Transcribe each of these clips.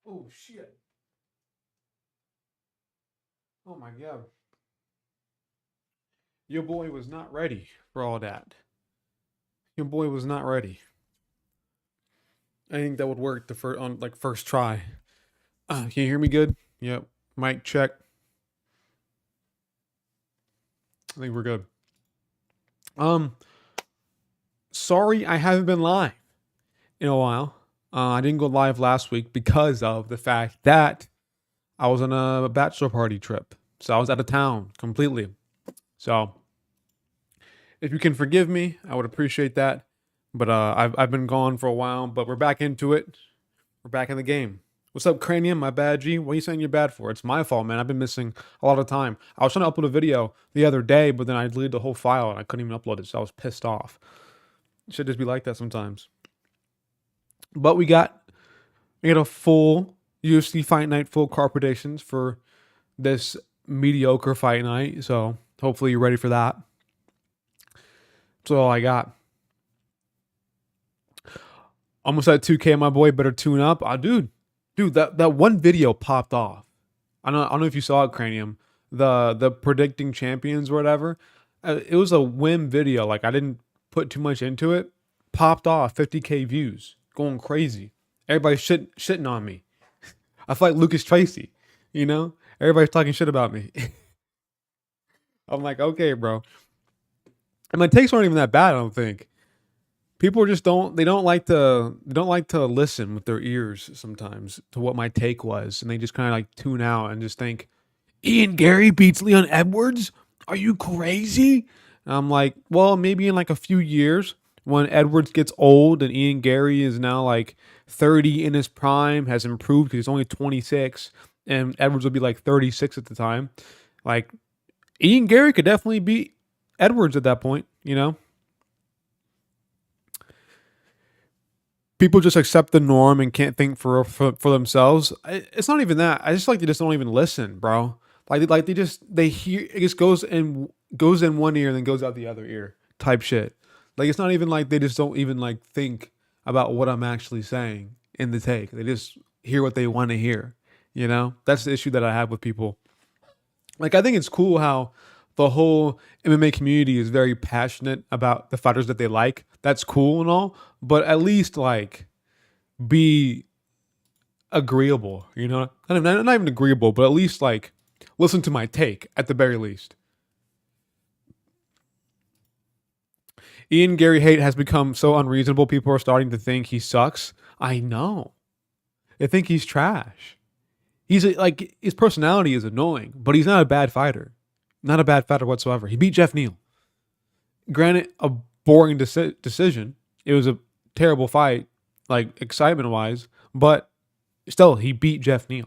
Oh shit. Oh my god. Your boy was not ready for all that. Your boy was not ready. I think that would work the first on like first try. Can you hear me good? Yep. Mic check. I think we're good. Um, sorry I haven't been live in a while. I didn't go live last week because of the fact that I was on a bachelor party trip. So I was out of town completely. So if you can forgive me, I would appreciate that. But I've been gone for a while, but we're back into it. We're back in the game. What's up, Cranium? My bad, G. What are you saying you're bad for? It's my fault, man. I've been missing a lot of time. I was trying to upload a video the other day, but then I deleted the whole file and I couldn't even upload it, so I was pissed off. It should just be like that sometimes. But we got a full UFC fight night, full car predictions for this mediocre fight night. So hopefully you're ready for that. That's all I got. Almost at 2K, my boy. Better tune up. Dude, that one video popped off. I don't know if you saw it, Cranium. The predicting champions or whatever. It was a whim video. Like I didn't put too much into it. Popped off 50K views. Going crazy. Everybody's shitting on me. I feel like Lucas Tracy. You know? Everybody's talking shit about me. I'm like, okay, bro. And my takes aren't even that bad, I don't think. People just don't like to listen with their ears sometimes to what my take was, and they just kind of like tune out and just think Ian Gary beats Leon Edwards? Are you crazy? And I'm like, well, maybe in like a few years when Edwards gets old and Ian Gary is now like 30 in his prime, has improved because he's only 26, and Edwards will be like 36 at the time. Like Ian Gary could definitely beat Edwards at that point, you know? People just accept the norm and can't think for themselves. It's not even that. I just like they just don't even listen, bro. Like they hear it just goes in one ear and then goes out the other ear type shit. Like it's not even like they just don't even like think about what I'm actually saying in the take. They just hear what they want to hear. You know, that's the issue that I have with people. Like I think it's cool how the whole MMA community is very passionate about the fighters that they like. That's cool and all, but at least like be agreeable, you know? Not even agreeable, but at least like listen to my take at the very least. Ian Gary hate has become so unreasonable. People are starting to think he sucks. I know. They think he's trash. Like his personality is annoying, but he's not a bad fighter. Not a bad fighter whatsoever. He beat Jeff Neal. Granted, a boring decision. It was a terrible fight, like excitement wise, but still, he beat Jeff Neal.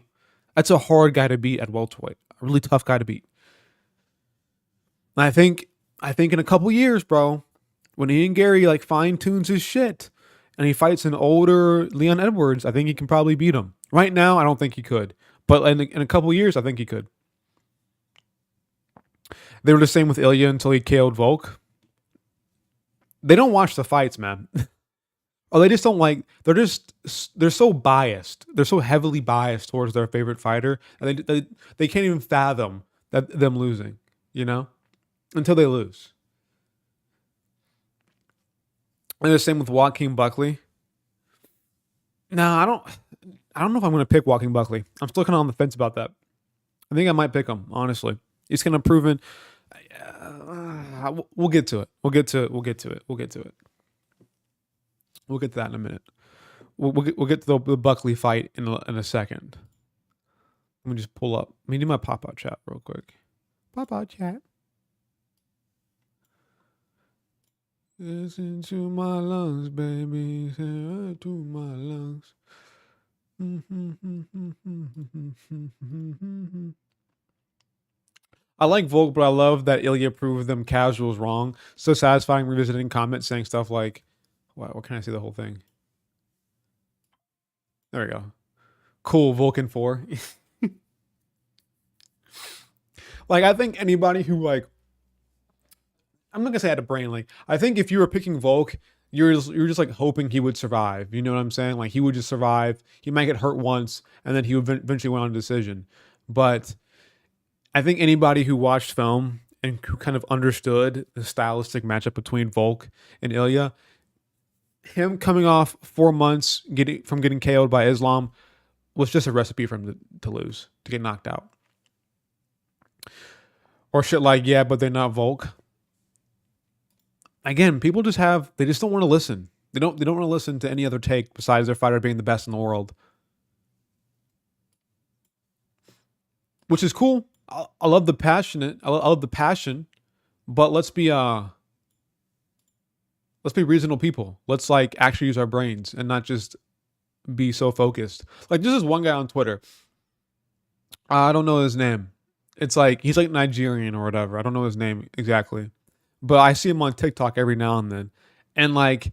That's a hard guy to beat at welterweight. A really tough guy to beat. And I think in a couple years, bro, when Ian Gary like fine tunes his shit and he fights an older Leon Edwards, I think he can probably beat him. Right now, I don't think he could, but in a couple years, I think he could. They were the same with Ilya until he KO'd Volk. They don't watch the fights, man. Or they just don't like. They're so biased. They're so heavily biased towards their favorite fighter, and they can't even fathom them losing. You know, until they lose. And the same with Joaquin Buckley. No, I don't. I don't know if I'm going to pick Joaquin Buckley. I'm still kind of on the fence about that. I think I might pick him. Honestly, he's kind of proven. We'll get to it. We'll get to it. We'll get to it. We'll get to it. We'll get to that in a minute. We'll get to the Buckley fight in a second. Let me just pull up. Let me do my pop-out chat real quick. Pop-out chat. Listen to my lungs, baby. Listen to my lungs. I like Volk, but I love that Ilya proved them casuals wrong. So satisfying revisiting comments saying stuff like, what can I say the whole thing? There we go. Cool, Vulcan 4. Like, I think anybody who, like, I'm not going to say I had a brain. Like, I think if you were picking Volk, you're just like hoping he would survive. You know what I'm saying? Like he would just survive. He might get hurt once, and then he would eventually win on a decision. But I think anybody who watched film and who kind of understood the stylistic matchup between Volk and Ilya, him coming off 4 months getting KO'd by Islam was just a recipe for him to lose, to get knocked out. Or shit like, yeah, but they're not Volk. Again, people just don't want to listen. They don't want to listen to any other take besides their fighter being the best in the world. Which is cool. I love the passionate. I love the passion, but let's be reasonable people. Let's like actually use our brains and not just be so focused. Like this is one guy on Twitter. I don't know his name. It's like he's like Nigerian or whatever. I don't know his name exactly, but I see him on TikTok every now and then, and like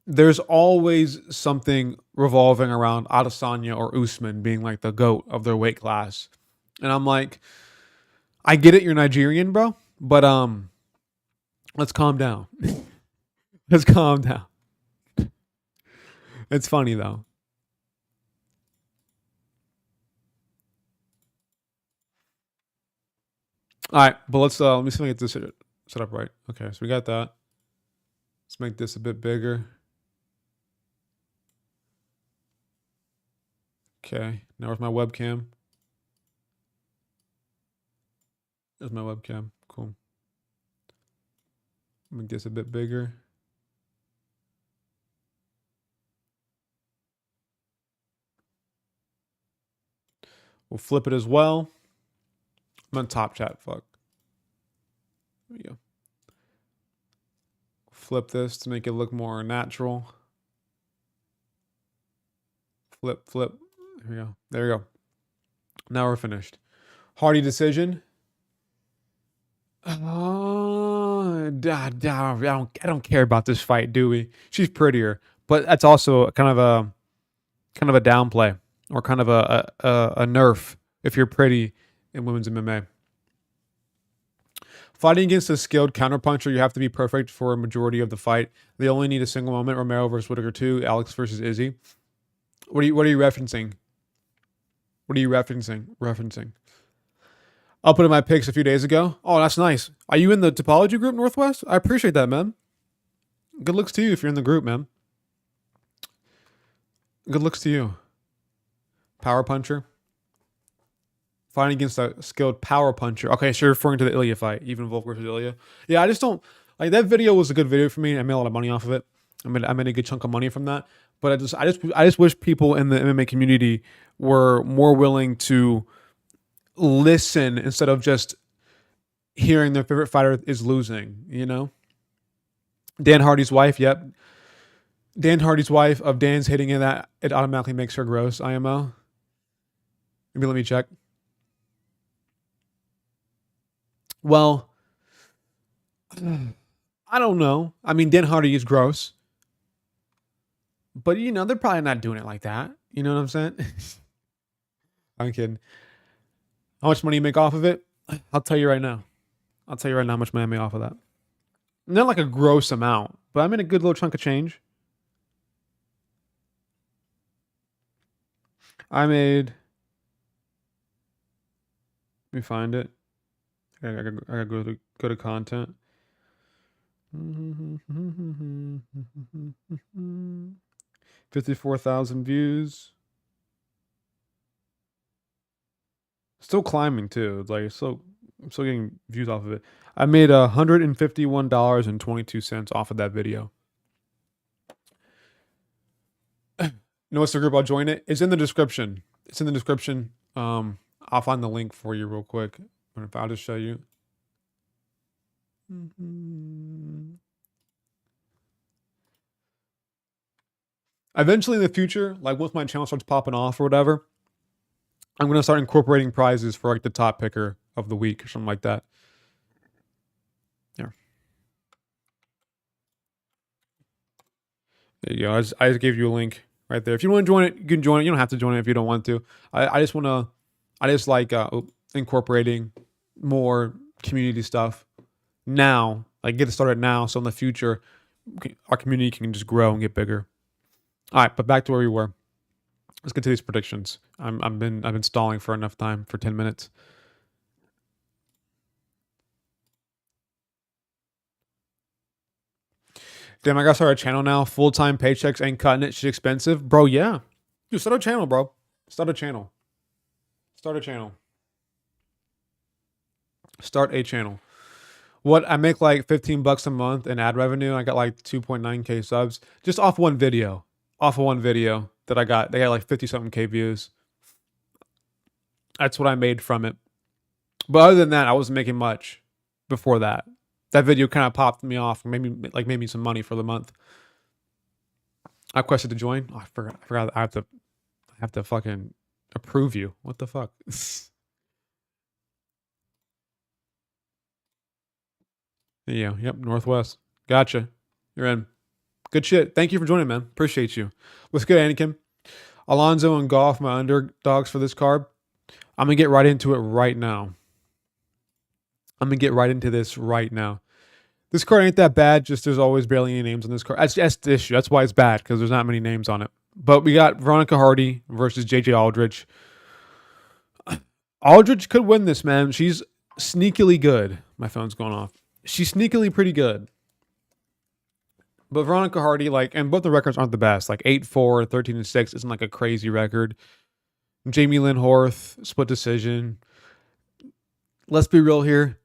there's always something revolving around Adesanya or Usman being like the GOAT of their weight class, and I'm like, I get it, you're Nigerian, bro, but let's calm down. Let's calm down. It's funny though. All right, but let me see if I get this set up right. Okay, so we got that. Let's make this a bit bigger. Okay, now where's my webcam? There's my webcam. Cool. Make this a bit bigger. We'll flip it as well. I'm on top chat. Fuck. There we go. Flip this to make it look more natural. Flip. There we go. There we go. Now we're finished. Hardy decision. I don't care about this fight, do we? She's prettier, but that's also kind of a downplay or kind of a nerf if you're pretty in women's MMA. Fighting against a skilled counterpuncher, you have to be perfect for a majority of the fight. They only need a single moment. Romero versus Whittaker 2, Alex versus Izzy. What are you referencing? What are you referencing? I'll put in my picks a few days ago. Oh, that's nice. Are you in the topology group, Northwest? I appreciate that, man. Good looks to you if you're in the group, man. Good looks to you. Power puncher. Fighting against a skilled power puncher. Okay, so you're referring to the Ilya fight, even Volk versus Ilya. Yeah, I just don't like that video. Was a good video for me. I made a lot of money off of it. I made a good chunk of money from that. But I just wish people in the MMA community were more willing to listen instead of just hearing their favorite fighter is losing. You know, Dan Hardy's wife. Yep, Dan Hardy's wife. Of Dan's hitting it, that it automatically makes her gross. IMO. Maybe let me check. Well, I don't know. I mean, Dan Hardy is gross, but you know they're probably not doing it like that. You know what I'm saying? I'm kidding. How much money you make off of it? I'll tell you right now. How much money I made off of that. Not like a gross amount, but I made a good little chunk of change. I made. Let me find it. I gotta go to content. 54,000 views. Still climbing too. It's like I'm still getting views off of it. I made $151.22 off of that video. You know what's the group? I'll join it. It's in the description. I'll find the link for you real quick. I'll just show you. Eventually in the future, like once my channel starts popping off or whatever, I'm going to start incorporating prizes for like the top picker of the week or something like that. Yeah. There you go. I just gave you a link right there. If you want to join it, you can join it. You don't have to join it if you don't want to. I just like incorporating more community stuff now, like get it started now. So in the future, our community can just grow and get bigger. All right, but back to where we were. Let's get to these predictions. I've been stalling for enough time for 10 minutes. Damn, I gotta start a channel now. Full-time paychecks ain't cutting it. Shit expensive. Bro, yeah. Dude, start a channel, bro. Start a channel. Start a channel. Start a channel. What, I make like 15 bucks a month in ad revenue. I got like 2.9K subs just off one video. Off of one video that I got. They got like 50 something K views. That's what I made from it. But other than that, I wasn't making much before that. That video kind of popped me off and made me some money for the month. I requested to join. Oh, I forgot. I have to fucking approve you. What the fuck? Yeah. Yep. Northwest. Gotcha. You're in. Good shit. Thank you for joining, man. Appreciate you. What's good, Anakin? Alonzo and Goff, my underdogs for this card. I'm gonna get right into it right now. I'm gonna get right into this right now. This card ain't that bad. Just there's always barely any names on this card. That's the issue. That's why it's bad, because there's not many names on it. But we got Veronica Hardy versus JJ Aldrich. Aldrich could win this, man. She's sneakily good. My phone's going off. She's sneakily pretty good. But Veronica Hardy, like, and both the records aren't the best. Like 8-4, 13-6 isn't like a crazy record. Jamie Lynn Horth, split decision. Let's be real here.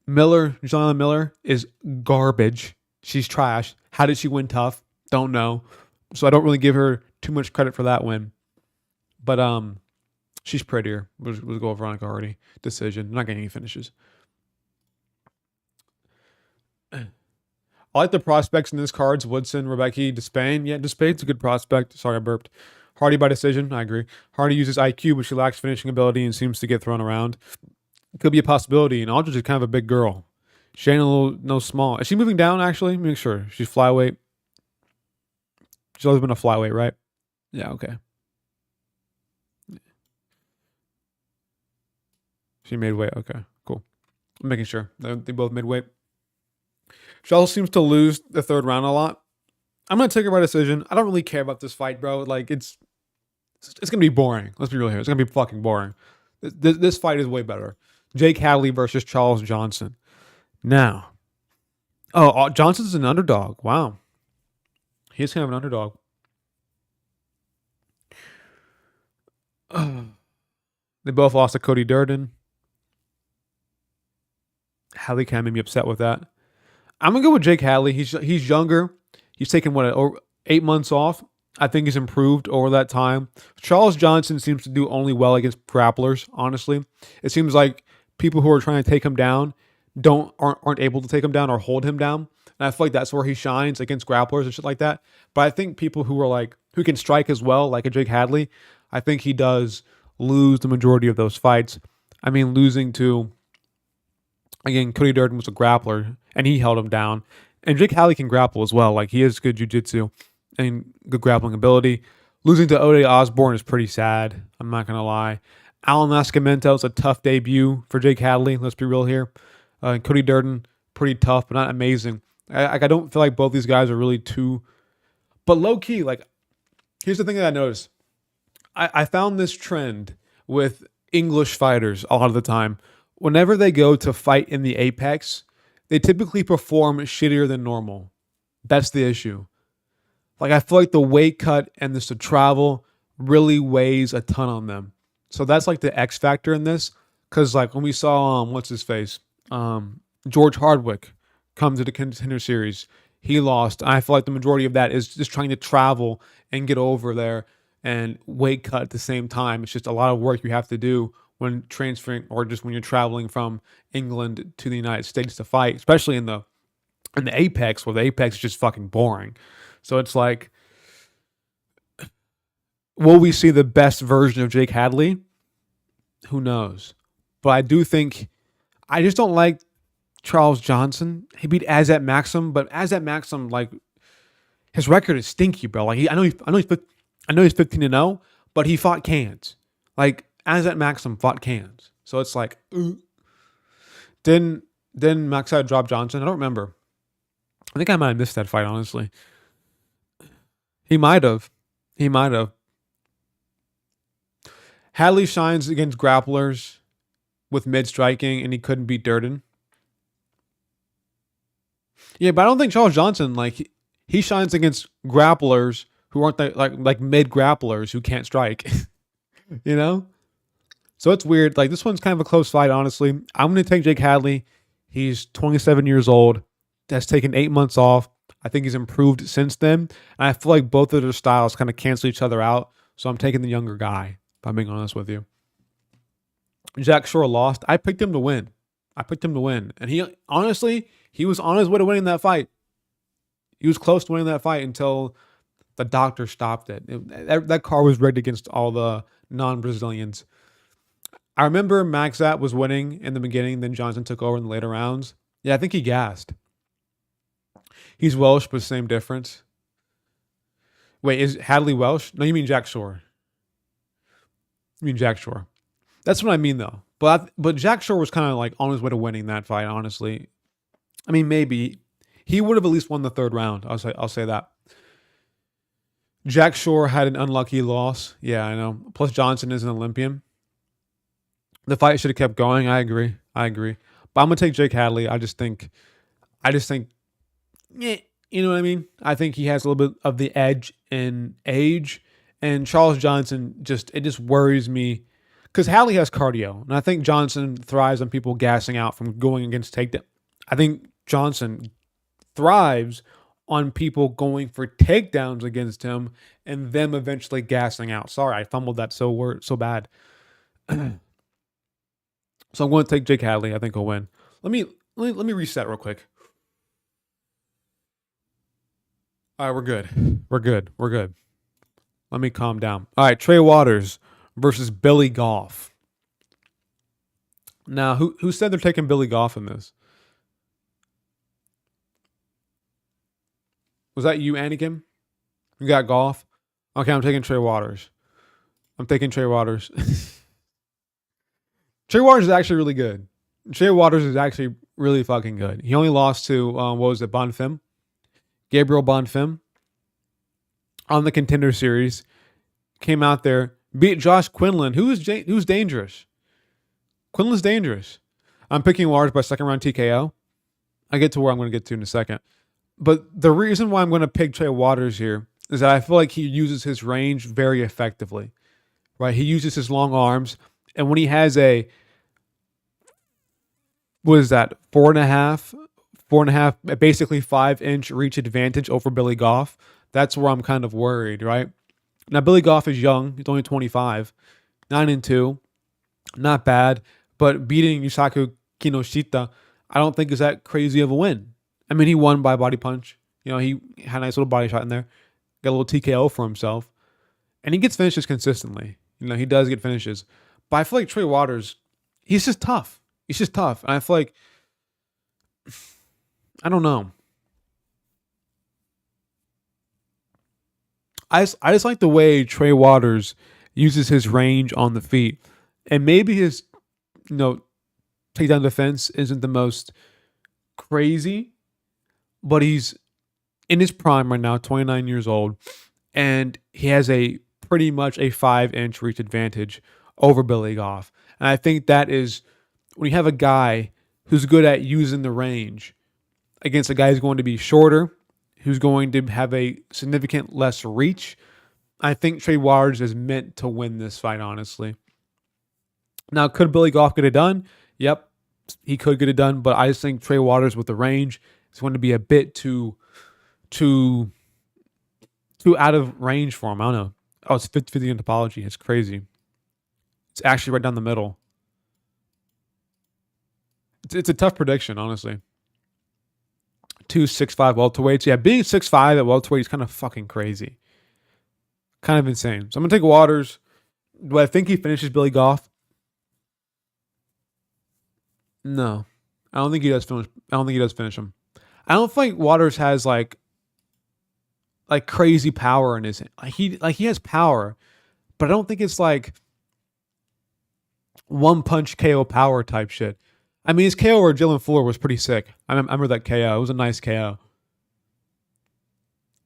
Jonathan Miller is garbage. She's trash. How did she win tough? Don't know. So I don't really give her too much credit for that win. But she's prettier. We'll go with Veronica Hardy. Decision. Not getting any finishes. I like the prospects in this cards. Woodson, Rebecca, Despain. Yeah, Despain's a good prospect. Sorry, I burped. Hardy by decision. I agree. Hardy uses IQ, but she lacks finishing ability and seems to get thrown around. Could be a possibility. And Aldrich is kind of a big girl. She ain't a little, no small. Is she moving down, actually? Make sure. She's flyweight. She's always been a flyweight, right? Yeah, okay. She made weight. Okay, cool. I'm making sure. They both made weight. She also seems to lose the third round a lot. I'm going to take her by decision. I don't really care about this fight, bro. Like, it's going to be boring. Let's be real here. It's going to be fucking boring. This fight is way better. Jake Hadley versus Charles Johnson. Now. Oh, Johnson's an underdog. Wow. He's kind of an underdog. They both lost to Cody Durden. Hadley kind of made me upset with that. I'm going to go with Jake Hadley. He's younger. He's taken, 8 months off. I think he's improved over that time. Charles Johnson seems to do only well against grapplers, honestly. It seems like people who are trying to take him down aren't able to take him down or hold him down. And I feel like that's where he shines against grapplers and shit like that. But I think people who can strike as well, like a Jake Hadley, I think he does lose the majority of those fights. I mean, losing to, again, Cody Durden was a grappler, and he held him down. And Jake Hadley can grapple as well. Like, he has good jiu-jitsu and good grappling ability. Losing to Ode Osborne is pretty sad. I'm not going to lie. Alan Nascimento is a tough debut for Jake Hadley. Let's be real here. Cody Durden, pretty tough, but not amazing. I don't feel like both these guys are really too... But low-key, like, here's the thing that I noticed. I found this trend with English fighters a lot of the time. Whenever they go to fight in the Apex, they typically perform shittier than normal. That's the issue. Like, I feel like the weight cut and the travel really weighs a ton on them. So that's like the X factor in this. Because like when we saw, what's his face? George Hardwick come to the Contender Series. He lost. I feel like the majority of that is just trying to travel and get over there and weight cut at the same time. It's just a lot of work you have to do when transferring or just when you're traveling from England to the United States to fight, especially in the Apex, where the Apex is just fucking boring. So it's like, will we see the best version of Jake Hadley? Who knows? But I do think, I just don't like Charles Johnson. He beat Azat Maxim, but Azat Maxim, like, his record is stinky, bro. Like, I know he's 15-0, but he fought cans. Like, Azat Maxim fought cans. So it's like, Didn't Maxad drop Johnson? I don't remember. I think I might have missed that fight, honestly. He might have. He might have. Hadley shines against grapplers with mid striking, and he couldn't beat Durden. Yeah, but I don't think Charles Johnson he shines against grapplers who aren't like mid grapplers who can't strike. You know, so it's weird. Like this one's kind of a close fight, honestly. I'm gonna take Jake Hadley. He's 27 years old. Has taken 8 months off. I think he's improved since then, and I feel like both of their styles kind of cancel each other out. So I'm taking the younger guy. If I'm being honest with you, Jack Shore lost. I picked him to win. And he honestly he was on his way to winning that fight. He was close to winning that fight until the doctor stopped it. That car was rigged against all the non-Brazilians. I remember Maxat was winning in the beginning, then Johnson took over in the later rounds. Yeah, I think he gassed. He's Welsh, but same difference. Wait, is Hadley Welsh? No, you mean Jack Shore. You mean Jack Shore. That's what I mean, though. But Jack Shore was kind of like on his way to winning that fight, honestly. I mean, maybe. He would have at least won the third round. I'll say that. Jack Shore had an unlucky loss. Yeah, I know. Plus Johnson is an Olympian. The fight should have kept going. I agree. But I'm gonna take Jake Hadley. I just think, yeah, you know what I mean? I think he has a little bit of the edge in age. And Charles Johnson it just worries me. Because Hadley has cardio. And I think Johnson thrives on people gassing out from going against takedown. I think Johnson thrives on people going for takedowns against him and them eventually gassing out. Sorry, I fumbled that so bad. So I'm going to take Jake Hadley. I think he'll win. Let me reset real quick. All right, we're good. Let me calm down. All right, Trey Waters versus Billy Goff. Now, who said they're taking Billy Goff in this? Was that you, Anakin? You got Goff? Okay, I'm taking Trey Waters. Trey Waters is actually really good. Trey Waters is actually really fucking good. He only lost to, Bonfim? Gabriel Bonfim on the Contender Series. Came out there, beat Josh Quinlan, who's dangerous. Quinlan's dangerous. I'm picking Waters by second round TKO. I get to where I'm going to get to in a second. But the reason why I'm going to pick Trey Waters here is that I feel like he uses his range very effectively. Right? He uses his long arms. And when he has what is that, 4.5, basically 5-inch reach advantage over Billy Goff, that's where I'm kind of worried, right? Now, Billy Goff is young. He's only 25. 9-2. Not bad. But beating Yusaku Kinoshita, I don't think is that crazy of a win. I mean, he won by body punch. You know, he had a nice little body shot in there. Got a little TKO for himself. And he gets finishes consistently. You know, he does get finishes. But I feel like Trey Waters, he's just tough. And I feel like, I don't know. I just like the way Trey Waters uses his range on the feet. And maybe his, takedown defense isn't the most crazy, but he's in his prime right now, 29 years old, and he has pretty much a 5-inch reach advantage over Billy Goff. And I think that is, when you have a guy who's good at using the range against a guy who's going to be shorter, who's going to have a significant less reach, I think Trey Waters is meant to win this fight, honestly. Now, could Billy Goff get it done? Yep, he could get it done, but I just think Trey Waters with the range is going to be a bit too out of range for him. I don't know. Oh, it's 50-50 in topology. It's crazy. It's actually right down the middle. It's a tough prediction, honestly. 265 welterweights. Yeah, being 6'5" at welterweight is kind of fucking crazy. Kind of insane. So I'm going to take Waters. Do I think he finishes Billy Goff? No. I don't think he does finish him. I don't think Waters has like crazy power in his, he has power, but I don't think it's like one punch KO power type shit. I mean, his KO over Jalen Fuller was pretty sick. I remember that KO. It was a nice KO.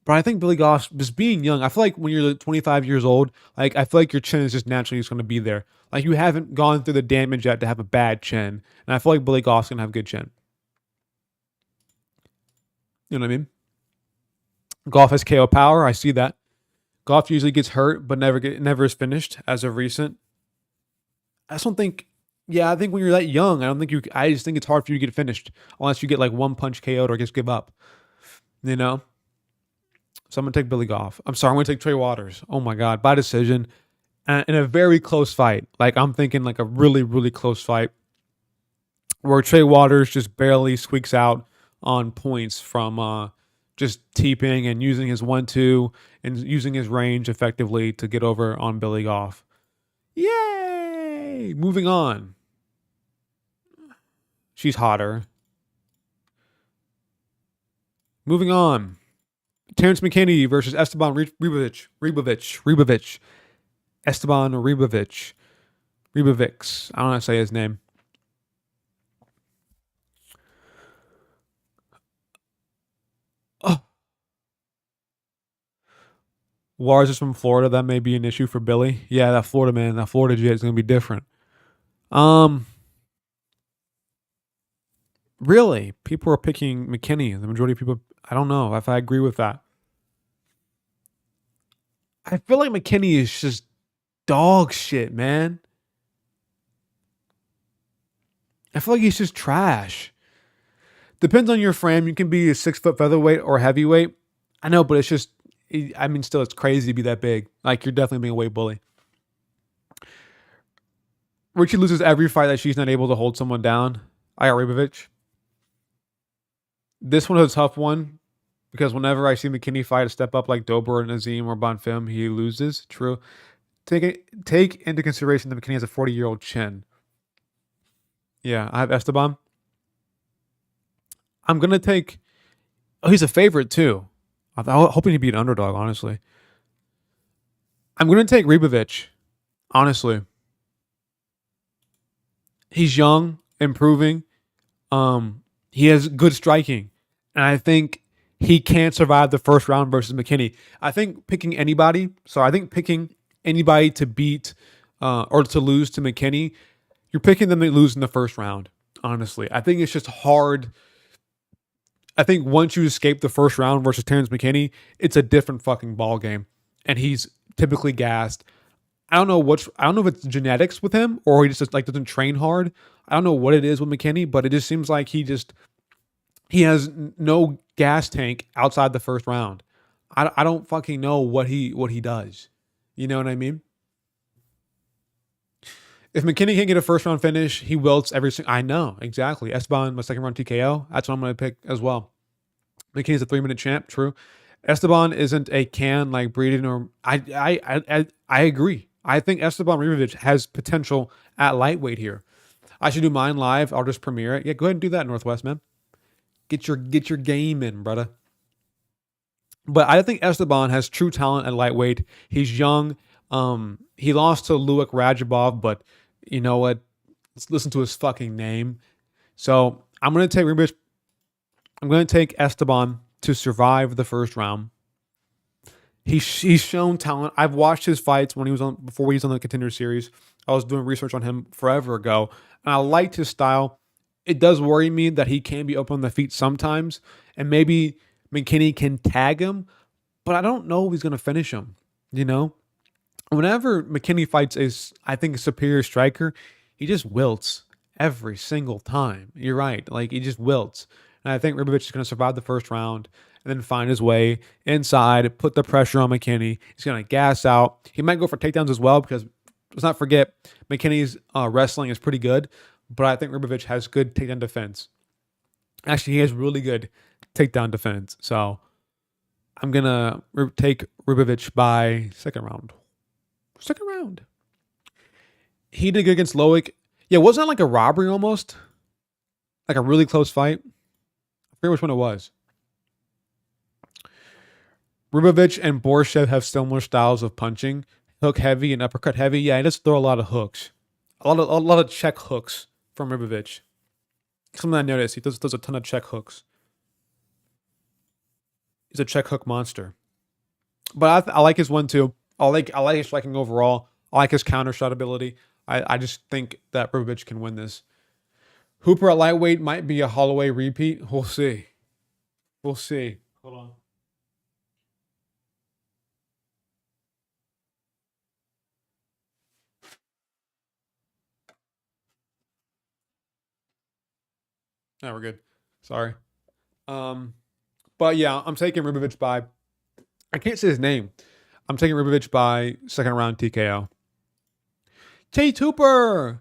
But I think Billy Goff, just being young, I feel like when you're 25 years old, like I feel like your chin is just naturally just going to be there. Like you haven't gone through the damage yet to have a bad chin, and I feel like Billy Goff's going to have a good chin. You know what I mean? Goff has KO power. I see that. Goff usually gets hurt, but never is finished as of recent. I just don't think. Yeah, I think when you're that young, I don't think you. I just think it's hard for you to get finished unless you get like one punch KO'd or just give up. You know. So I'm gonna take Billy Goff. I'm sorry, I'm gonna take Trey Waters. Oh my God, by decision, in a very close fight. Like I'm thinking like a really really close fight where Trey Waters just barely squeaks out on points from just teeping and using his 1-2 and using his range effectively to get over on Billy Goff. Yay! Moving on. She's hotter. Moving on. Terrence McKinney versus Esteban Ribovic. Esteban Ribovic. Ribovics. I don't know how to say his name. Oh. Lars is from Florida. That may be an issue for Billy. Yeah, that Florida man, that Florida jet is going to be different. Really? People are picking McKinney. The majority of people, I don't know if I agree with that. I feel like McKinney is just dog shit, man. I feel like he's just trash. Depends on your frame. You can be a 6 foot featherweight or heavyweight. I know, but it's just, I mean, still, it's crazy to be that big. Like, you're definitely being a weight bully. Richie loses every fight that she's not able to hold someone down. I got Ribovic. This one is a tough one because whenever I see McKinney fight a step up like Dober or Nazim or Bonfim, he loses. True. Take into consideration that McKinney has a 40-year-old chin. Yeah, I have Esteban. I'm going to take... Oh, he's a favorite, too. I'm hoping he'd be an underdog, honestly. I'm going to take Ribovic, honestly. He's young, improving. He has good striking. And I think he can't survive the first round versus McKinney. I think picking anybody to beat or to lose to McKinney, you're picking them to lose in the first round, honestly. I think it's just hard. I think once you escape the first round versus Terrence McKinney, it's a different fucking ball game. And he's typically gassed. I don't know if it's genetics with him or he just like doesn't train hard. I don't know what it is with McKinney, but it just seems like he has no gas tank outside the first round. I don't fucking know what he does. You know what I mean? If McKinney can't get a first round finish, he wilts every single. I know exactly. Esteban, my second round TKO. That's what I'm going to pick as well. McKinney's a 3-minute champ. True. Esteban isn't a can like breeding or I agree. I think Esteban Ribovic has potential at lightweight here. I should do mine live. I'll just premiere it. Yeah, go ahead and do that, Northwest man. Get your game in, brother. But I think Esteban has true talent at lightweight. He's young. He lost to Luik Rajabov, but you know what? Let's listen to his fucking name. So I'm gonna take Ribovic. I'm gonna take Esteban to survive the first round. He's shown talent. I've watched his fights before he was on the Contender Series. I was doing research on him forever ago, and I liked his style. It does worry me that he can be open on the feet sometimes, and maybe McKinney can tag him, but I don't know if he's gonna finish him. You know, whenever McKinney fights I think a superior striker, he just wilts every single time. You're right, like he just wilts. And I think Ribovic is going to survive the first round and then find his way inside, put the pressure on McKinney. He's going to gas out. He might go for takedowns as well because let's not forget McKinney's wrestling is pretty good, but I think Ribovic has good takedown defense. Actually, he has really good takedown defense. So I'm going to take Ribovic by second round. Second round. He did good against Loic. Yeah, wasn't it like a robbery almost? Like a really close fight? I forget which one it was. Ribovic and Borshev have similar styles of punching. Hook heavy and uppercut heavy. Yeah, he does throw a lot of hooks. A lot of check hooks from Ribovic. Something I noticed. He does a ton of check hooks. He's a check hook monster. But I like his one too. I like his striking overall. I like his counter shot ability. I just think that Brubich can win this. Hooper at lightweight might be a Holloway repeat. We'll see. We'll see. Hold on. No, we're good. Sorry. But yeah, I'm taking Rubovic by. I can't say his name. I'm taking Rubovic by second round TKO. Chase Hooper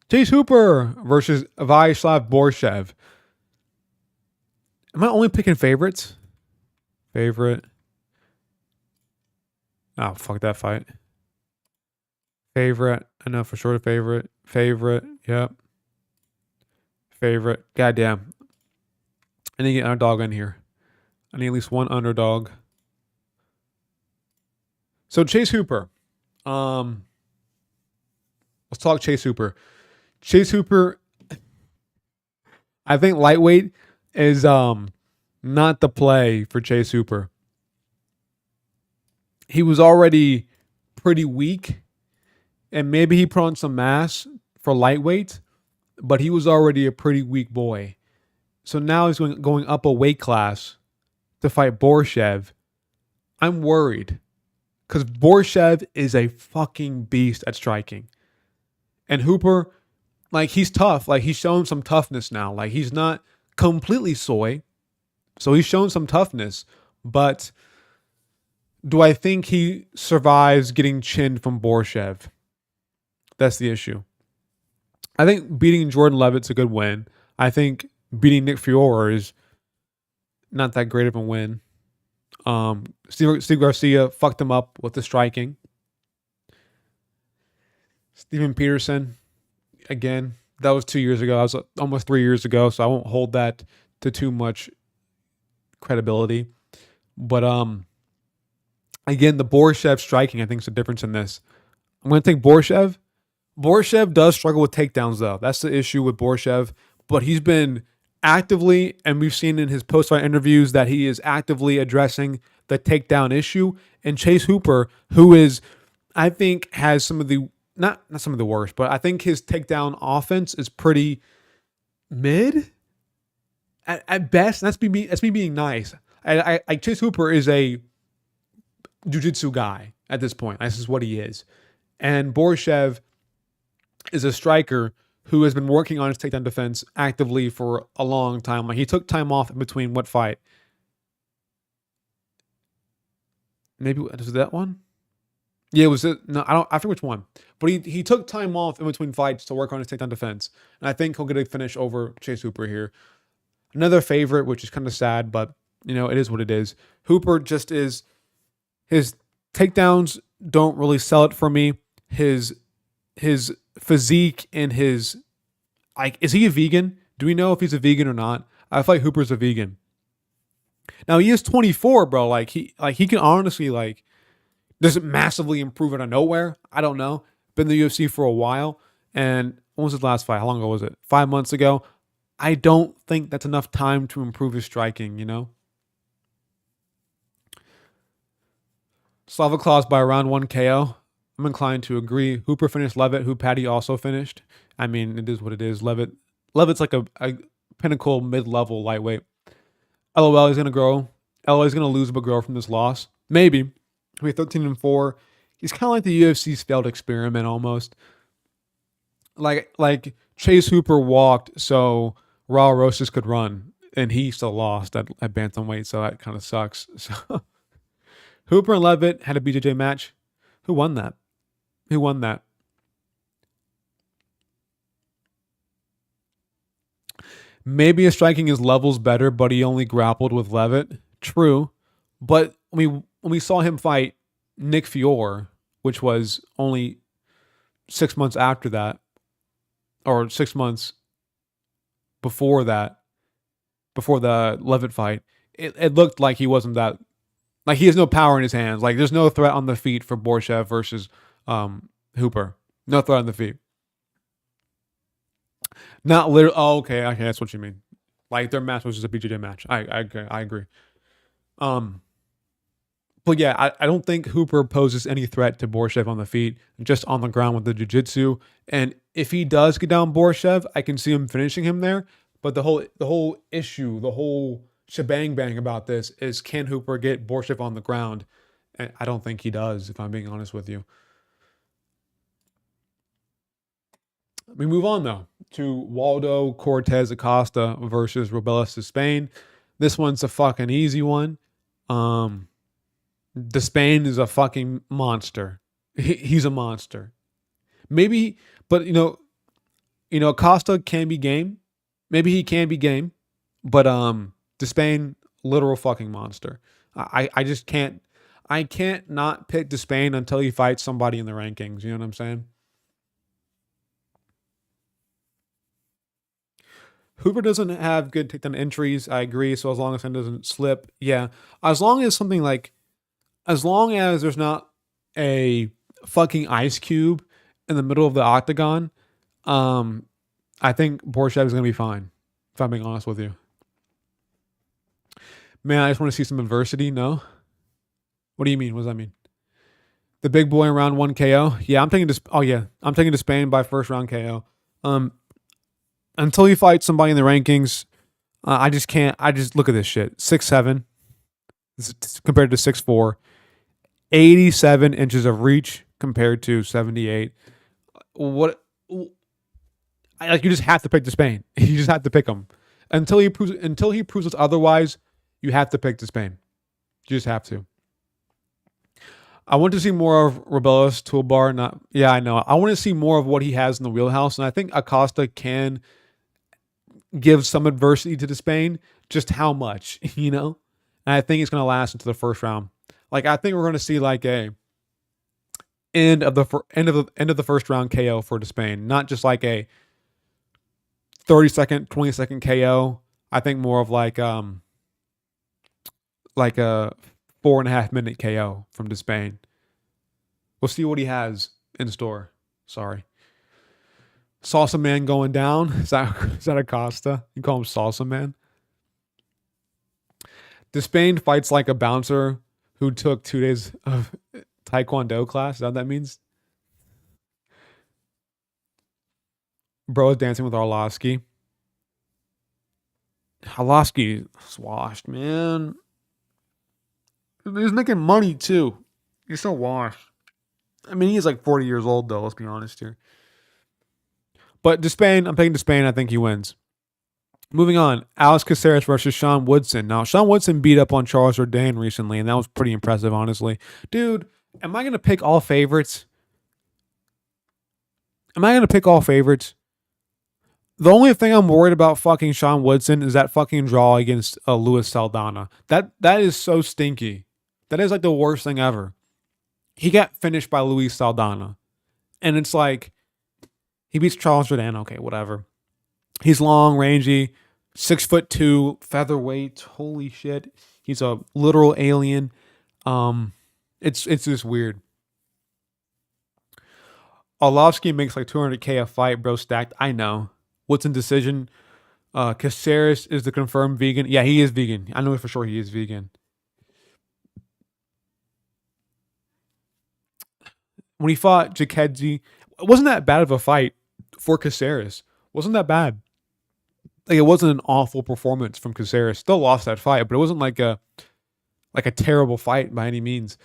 versus Vyacheslav Borshev. Am I only picking favorites? Favorite. Oh, fuck that fight. Favorite. I know for sure favorite. Favorite. Yep. Favorite. Goddamn. I need to get an underdog in here. I need at least one underdog. So Chase Hooper. Let's talk Chase Hooper. Chase Hooper, I think lightweight is not the play for Chase Hooper. He was already pretty weak, and maybe he put on some mass for lightweight, but he was already a pretty weak boy. So now he's going up a weight class to fight Borshev. I'm worried because Borshev is a fucking beast at striking. And Hooper, like, he's tough. Like, he's shown some toughness now. Like, he's not completely soy. So he's shown some toughness. But do I think he survives getting chinned from Borshev? That's the issue. I think beating Jordan Levitt's a good win. I think beating Nick Fiore is not that great of a win. Steve Garcia fucked him up with the striking. Steven Peterson, again, that was 2 years ago. That was almost 3 years ago, so I won't hold that to too much credibility. But again, the Borshev striking, I think, is the difference in this. I'm going to take Borshev. Borshev does struggle with takedowns, though. That's the issue with Borshev. But he's been actively, and we've seen in his post-fight interviews that he is actively addressing the takedown issue. And Chase Hooper, who is, I think, has some of the not some of the worst, but I think his takedown offense is pretty mid at best. That's me being nice. I Chase Hooper is a jiu-jitsu guy at this point. This is what he is. And Borshev is a striker who has been working on his takedown defense actively for a long time. Like, he took time off in between what fight? Maybe was that one? Yeah, it was it. No, I forget which one. But he took time off in between fights to work on his takedown defense. And I think he'll get a finish over Chase Hooper here. Another favorite, which is kind of sad, but you know, it is what it is. Hooper just is, his takedowns don't really sell it for me. His physique and his, like, is he a vegan? Do we know if he's a vegan or not? I feel like Hooper's a vegan. Now he is 24, bro. Like he can honestly, like, does it massively improve out of nowhere? I don't know. Been in the UFC for a while. And when was his last fight? How long ago was it? 5 months ago. I don't think that's enough time to improve his striking, you know? Slava Claus by round 1 KO. I'm inclined to agree. Hooper finished Levitt, who Patty also finished. I mean, it is what it is. Levitt's like a pinnacle mid-level lightweight. LOL, he's going to grow. LOL, he's going to lose but grow from this loss. Maybe. He's 13-4. He's kind of like the UFC's failed experiment almost. Like Chase Hooper walked so Raul Rosas could run, and he still lost at bantamweight, so that kind of sucks. So Hooper and Levitt had a BJJ match. Who won that? Maybe his striking is levels better, but he only grappled with Levitt. True. But when we saw him fight Nick Fiore, which was only 6 months after that, or 6 months before that, before the Levitt fight, it looked like he wasn't that, like, he has no power in his hands. Like, there's no threat on the feet for Borshev versus Hooper. No threat on the feet. Not literally. Oh, okay, that's what you mean. Like, their match was just a BJJ match. I agree. Um, but yeah, I don't think Hooper poses any threat to Borshev on the feet, just on the ground with the jiu-jitsu. And if he does get down Borshev, I can see him finishing him there. But the whole issue, the whole shebang bang about this is, can Hooper get Borshev on the ground? And I don't think he does, if I'm being honest with you. We move on though to Waldo Cortez Acosta versus Rubelas de Spain. This one's a fucking easy one. Um, Despain is a fucking monster. He's a monster. Maybe, but Acosta can be game. Maybe he can be game, but Despain, literal fucking monster. I just can't. I can't not pick Despain until he fights somebody in the rankings. You know what I'm saying? Hooper doesn't have good takedown entries. I agree. So as long as he doesn't slip, yeah. As long as something like, as long as there's not a fucking ice cube in the middle of the octagon, um, I think Borshev is gonna be fine. If I'm being honest with you, man, I just want to see some adversity. No, what do you mean? What does that mean? The big boy in round one KO. Yeah, I'm taking this. Oh yeah, I'm taking to Spain by first round KO. Um, until he fights somebody in the rankings, I just can't. I just look at this shit. 6'7" compared to 6'4". 87 inches of reach compared to 78. What? Like, you just have to pick the Spain. You just have to pick him until he proves us otherwise. You have to pick the Spain. You just have to. I want to see more of Rubelas toolbar. Not, yeah, I know. I want to see more of what he has in the wheelhouse, and I think Acosta can give some adversity to the Spain. Just how much, you know? And I think it's going to last into the first round. Like, I think we're going to see like a end of the first round KO for Despain, not just like a 30-second, 20-second KO. I think more of like a 4.5 minute KO from Despain. We'll see what he has in store. Sorry. Salsa Man going down. Is that Acosta? You call him Salsa Man? Despain fights like a bouncer who took 2 days of Taekwondo class. Is that what that means? Bro is dancing with Arlovsky. Arlovsky washed, man. He's making money too. He's so washed. I mean, he's like 40 years old though. Let's be honest here. But Despain, I'm taking Despain. I think he wins. Moving on, Alex Caceres versus Sean Woodson. Now, Sean Woodson beat up on Charles Jourdain recently, and that was pretty impressive, honestly. Dude, am I going to pick all favorites? Am I going to pick all favorites? The only thing I'm worried about fucking Sean Woodson is that fucking draw against Luis Saldana. That is so stinky. That is like the worst thing ever. He got finished by Luis Saldana. And it's like, he beats Charles Jourdain. Okay, whatever. He's long, rangy, 6'2", featherweight. Holy shit. He's a literal alien. It's just weird. Arlovsky makes like 200K a fight, bro, stacked. I know. What's in decision? Caceres is the confirmed vegan. Yeah, he is vegan. I know for sure he is vegan. When he fought Jakedzi, it wasn't that bad of a fight for Caceres. Wasn't that bad. Like, it wasn't an awful performance from Caceres. Still lost that fight, but it wasn't like a terrible fight by any means.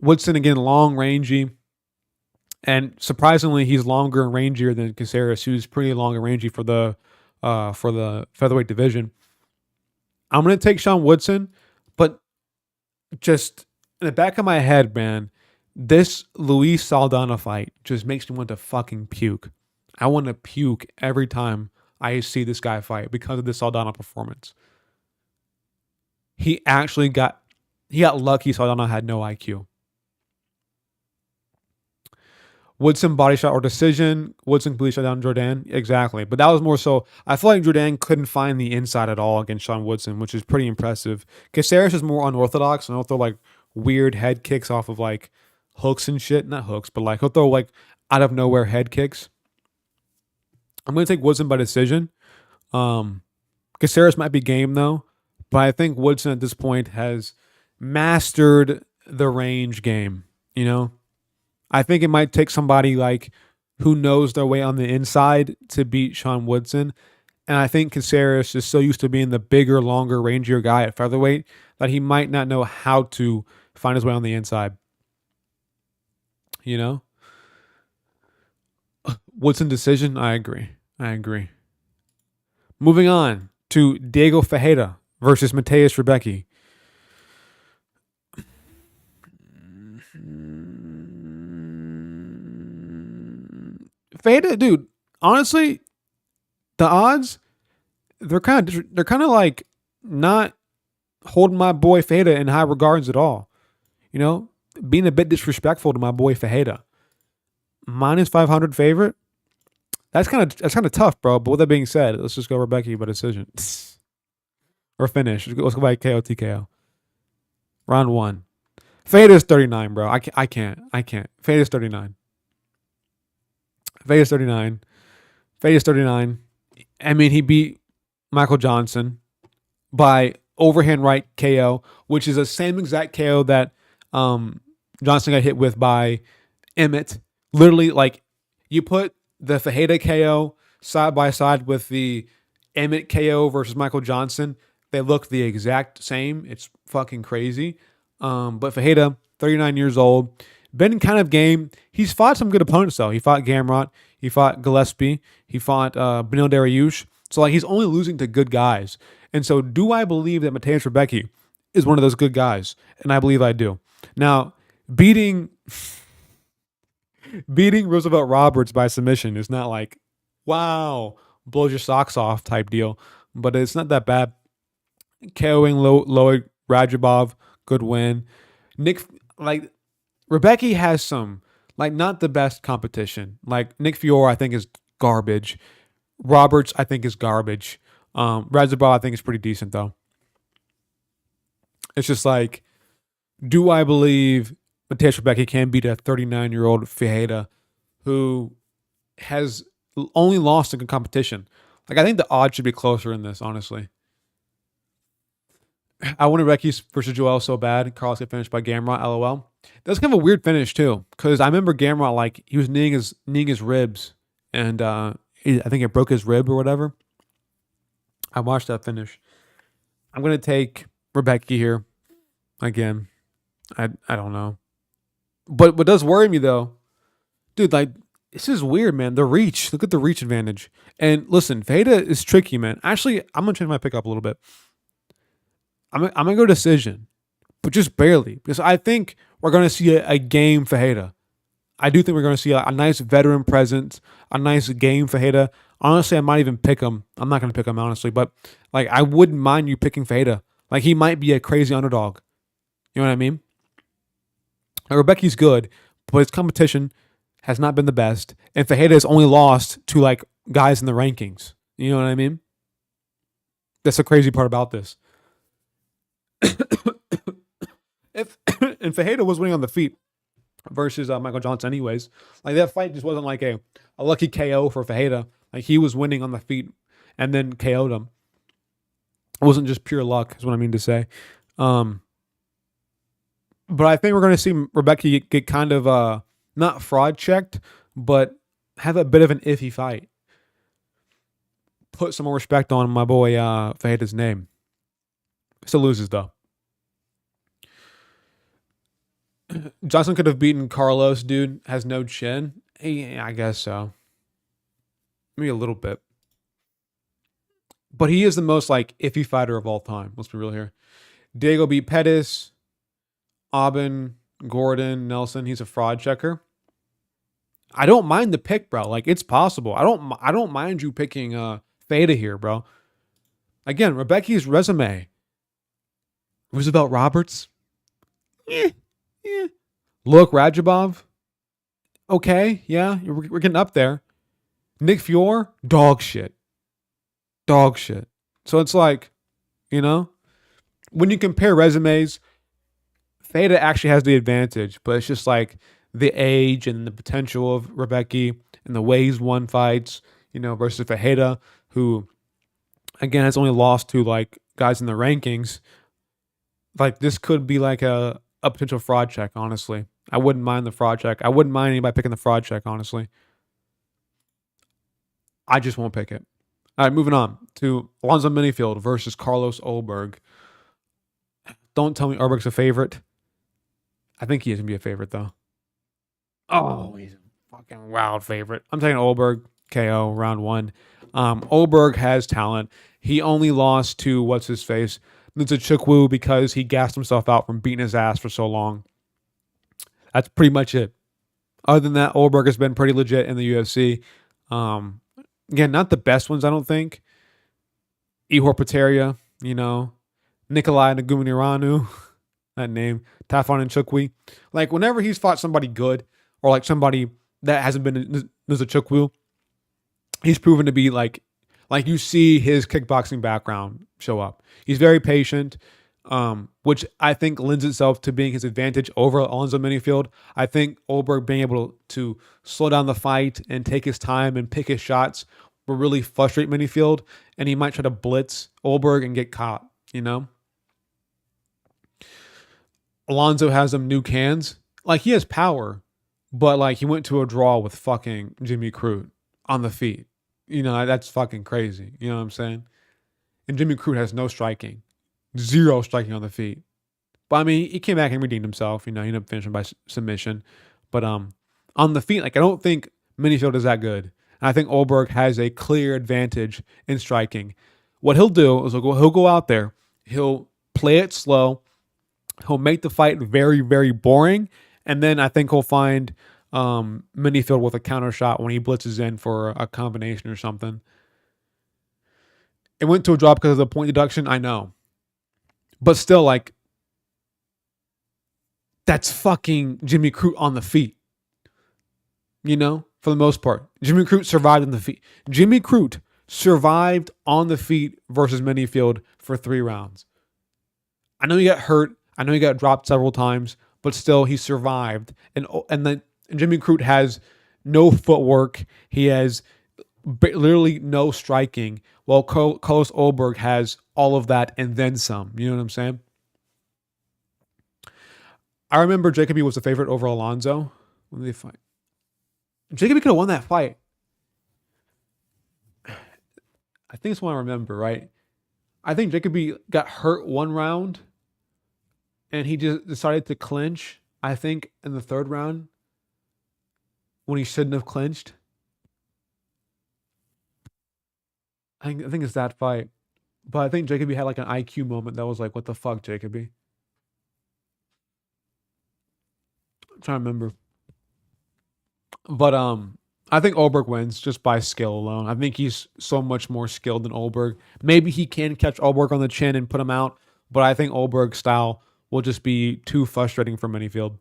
Woodson again, long, rangy, and surprisingly, he's longer and rangier than Caceres, who's pretty long and rangy for the featherweight division. I'm gonna take Sean Woodson, but just in the back of my head, man, this Luis Saldana fight just makes me want to fucking puke. I want to puke every time I see this guy fight because of this Saldana performance. He got lucky Saldana had no IQ. Woodson body shot or decision. Woodson completely shut down Jourdain. Exactly. But that was more so, I feel like Jourdain couldn't find the inside at all against Sean Woodson, which is pretty impressive. Caceres is more unorthodox, and he'll throw like weird head kicks off of like hooks and shit. Not hooks, but like he'll throw like out of nowhere head kicks. I'm going to take Woodson by decision. Caceres might be game though, But I think Woodson at this point has mastered the range game. You know, I think it might take somebody like who knows their way on the inside to beat Sean Woodson. And I think Caceres is so used to being the bigger, longer, rangier guy at featherweight that he might not know how to find his way on the inside. You know? Woodson decision? I agree. I agree. Moving on to Diego Ferreira versus Mateus Rebecki. Ferreira, dude, honestly, the odds, they're kind of like not holding my boy Ferreira in high regards at all. You know, being a bit disrespectful to my boy Ferreira. Minus 500 favorite. That's kind of tough, bro. But with that being said, let's just go Rebecki by decision or finish. Let's go by KO TKO. Round one. Ferreira's 39, bro. I can't. Ferreira's 39. Ferreira's 39. Ferreira's 39. I mean, he beat Michael Johnson by overhand right KO, which is the same exact KO that Johnson got hit with by Emmett. Literally, like, you put the Ferreira KO side by side with the Emmett KO versus Michael Johnson. They look the exact same. It's fucking crazy. But Ferreira, 39 years old, been kind of game. He's fought some good opponents, though. He fought Gamrot. He fought Gillespie. He fought Beneil Dariush. So, like, he's only losing to good guys. And so, do I believe that Mateus Rebecki is one of those good guys? And I believe I do. Now, beating Roosevelt Roberts by submission is not like, wow, blows your socks off type deal. But it's not that bad. KOing Loic Rajabov, good win. Rebecki has some, like, not the best competition. Like, Nick Fiore, I think, is garbage. Roberts, I think, is garbage. Rajabov, I think, is pretty decent, though. It's just like, do I believe Mateus Rebecki can beat a 39-year-old Ferreira who has only lost in good competition? Like, I think the odds should be closer in this, honestly. I wanted Rebecki versus Joel so bad. Carlos got finished by Gamrot, LOL. That was kind of a weird finish, too, because I remember Gamrot, like, he was kneeing his ribs, and I think it broke his rib or whatever. I watched that finish. I'm going to take Rebecki here again. I don't know. But what does worry me, though, dude, like, this is weird, man. The reach. Look at the reach advantage. And listen, Ferreira is tricky, man. Actually, I'm going to change my pick up a little bit. I'm going to go decision, but just barely, because I think we're going to see a game Ferreira. I do think we're going to see a nice veteran presence, a nice game Ferreira. Honestly, I might even pick him. I'm not going to pick him, honestly, but, like, I wouldn't mind you picking Ferreira. Like, he might be a crazy underdog. You know what I mean? Rebecki's good, but his competition has not been the best, and Ferreira has only lost to, like, guys in the rankings. You know what I mean? That's the crazy part about this. And Ferreira was winning on the feet versus Michael Johnson anyways. Like, that fight just wasn't like a lucky KO for Ferreira. Like, he was winning on the feet and then KO'd him. It wasn't just pure luck, is what I mean to say. But I think we're going to see Rebecki get kind of not fraud checked, but have a bit of an iffy fight. Put some more respect on my boy Ferreira's name. Still loses, though. Johnson could have beaten Carlos, dude. Has no chin. Yeah, I guess so. Maybe a little bit. But he is the most, like, iffy fighter of all time. Let's be real here. Diego beat Pettis, Aubin, Gordon, Nelson. He's a fraud checker. I don't mind the pick, bro. Like, it's possible. I don't mind you picking Ferreira here, bro. Again, Rebecki's resume. Roosevelt Roberts. Look, Rajabov. Okay, yeah, we're getting up there. Nick Fiore, dog shit. So it's like, you know, when you compare resumes, Ferreira actually has the advantage, but it's just like the age and the potential of Rebecki and the way he's won fights, you know, versus Ferreira, who, again, has only lost to, like, guys in the rankings, like this could be like a potential fraud check, honestly. I wouldn't mind the fraud check. I wouldn't mind anybody picking the fraud check, honestly. I just won't pick it. All right, moving on to Alonzo Minifield versus Carlos Olberg. Don't tell me Olberg's a favorite. I think he is going to be a favorite, though. Oh, he's a fucking wild favorite. I'm taking Olberg, KO, round one. Olberg has talent. He only lost to, what's his face, Chukwu, because he gassed himself out from beating his ass for so long. That's pretty much it. Other than that, Olberg has been pretty legit in the UFC. Again, not the best ones, I don't think. Ihor Pateria, Nikolai Nagumiranu, that name, Tafon and Chukwu. Like, whenever he's fought somebody good, or like somebody that hasn't been Chukwu, he's proven to be like you see his kickboxing background show up. He's very patient, which I think lends itself to being his advantage over Alonzo Minifield. I think Olberg being able to slow down the fight and take his time and pick his shots will really frustrate Minifield, and he might try to blitz Olberg and get caught, Alonzo has some nuke hands. Like, he has power, but like he went to a draw with fucking Jimmy Crute on the feet. That's fucking crazy. You know what I'm saying? And Jimmy Crute has no striking. Zero striking on the feet. But I mean, he came back and redeemed himself. He ended up finishing by submission. But on the feet, like, I don't think Minifield is that good. And I think Olberg has a clear advantage in striking. What he'll do is he'll go out there. He'll play it slow. He'll make the fight very, very boring. And then I think he'll find Minifield with a counter shot when he blitzes in for a combination or something. It went to a draw because of the point deduction, I know. But still, like, that's fucking Jimmy Crute on the feet. For the most part. Jimmy Crute survived on the feet. Jimmy Crute survived on the feet versus Minifield for 3 rounds. I know he got hurt. I know he got dropped several times, but still he survived. And then Jimmy Crute has no footwork. He has literally no striking, while Carlos Olberg has all of that and then some. You know what I'm saying? I remember Jacoby was the favorite over Alonzo when they fight. Jacoby could have won that fight. I think it's one I remember, right? I think Jacoby got hurt one round and he just decided to clinch, I think, in the 3rd round when he shouldn't have clinched. I think it's that fight. But I think Jacoby had like an IQ moment that was like, what the fuck, Jacoby? I'm trying to remember. But I think Olberg wins just by skill alone. I think he's so much more skilled than Olberg. Maybe he can catch Olberg on the chin and put him out, but I think Olberg's style will just be too frustrating for Minifield.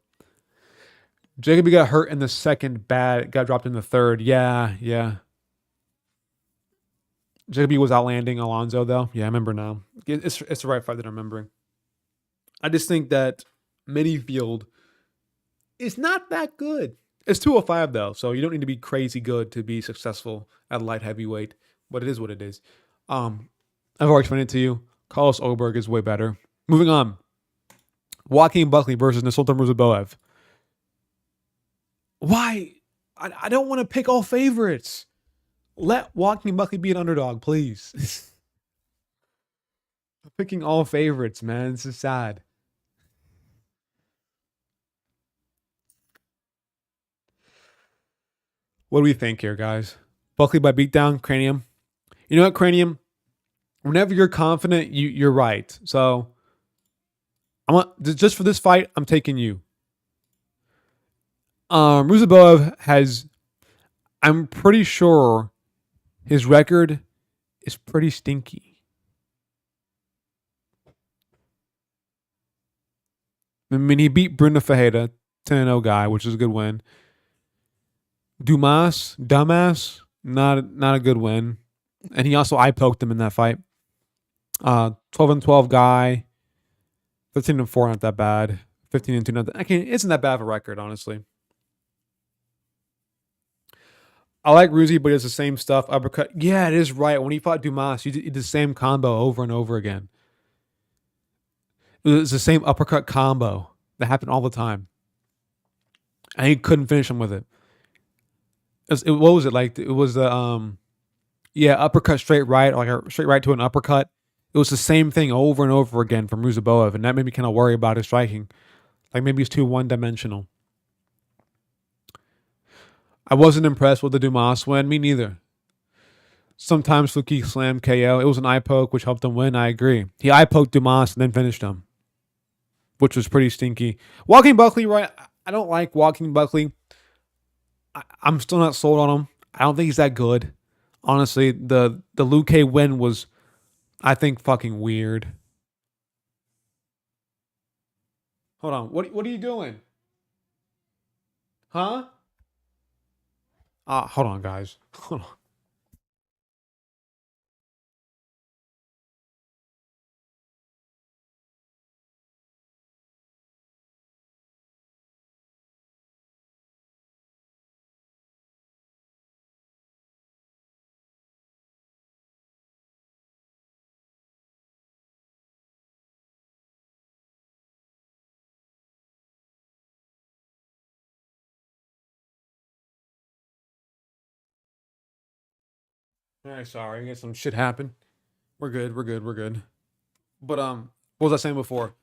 Jacoby got hurt in the 2nd, got dropped in the 3rd. Yeah. Jacoby was outlanding Alonzo, though. Yeah, I remember now. It's the right fight that I'm remembering. I just think that Minifield is not that good. It's 205, though, so you don't need to be crazy good to be successful at light heavyweight, but it is what it is. I've already explained it to you. Carlos Olberg is way better. Moving on. Joaquin Buckley versus Nascimento Ruziboev. Why? I don't want to pick all favorites. Let Joaquin Buckley be an underdog, please. I'm picking all favorites, man. This is sad. What do we think here, guys? Buckley by beatdown, Cranium. You know what, Cranium? Whenever you're confident, you're right. So, just for this fight, I'm taking you. Ruziboev has, I'm pretty sure his record is pretty stinky. I mean, he beat Bruno Ferreira, 10-0 guy, which is a good win. Dumbass, not a good win. And he also eye poked him in that fight. 12-12 guy. 13-4, not that bad. 15-2, not that. Isn't that bad of a record, honestly. I like Ruzi, but it's the same stuff. Uppercut. Yeah, it is right. When he fought Dumas, he did the same combo over and over again. It was the same uppercut combo that happened all the time, and he couldn't finish him with it. What was it like? It was the yeah, uppercut straight right, like a straight right to an uppercut. It was the same thing over and over again from Ruziboev, and that made me kind of worry about his striking. Like maybe he's too one dimensional. I wasn't impressed with the Dumas win. Me neither. Sometimes Fluky slam KO. It was an eye poke, which helped him win. I agree. He eye poked Dumas and then finished him, which was pretty stinky. Walking Buckley, right? I don't like Walking Buckley. I'm still not sold on him. I don't think he's that good. Honestly, the Luke win was, I think, fucking weird. Hold on. What are you doing? Huh? Hold on, guys. Hold on. All right, sorry. I guess some shit happened. We're good. We're good. We're good. But what was I saying before?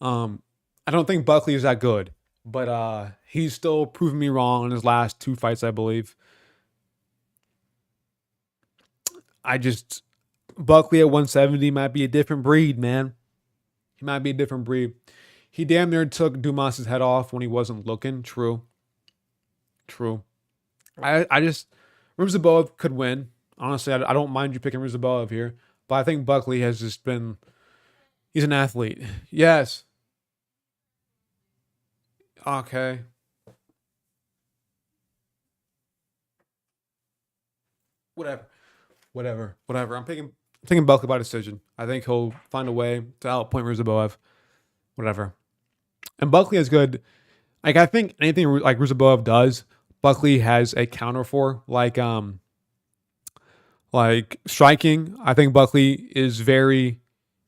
Um, I don't think Buckley is that good, but he's still proven me wrong in his last two fights, I believe. I just Buckley at 170 might be a different breed, man. He might be a different breed. He damn near took Dumas's head off when he wasn't looking. True. True. I just Ruziboev could win. Honestly, I don't mind you picking Ruziboev here, but I think Buckley has just been. He's an athlete. Yes. Okay. Whatever. Whatever. I'm taking Buckley by decision. I think he'll find a way to outpoint Ruziboev. Whatever. And Buckley is good. Like I think anything like Ruziboev does, Buckley has a counter for. Like striking. I think Buckley is very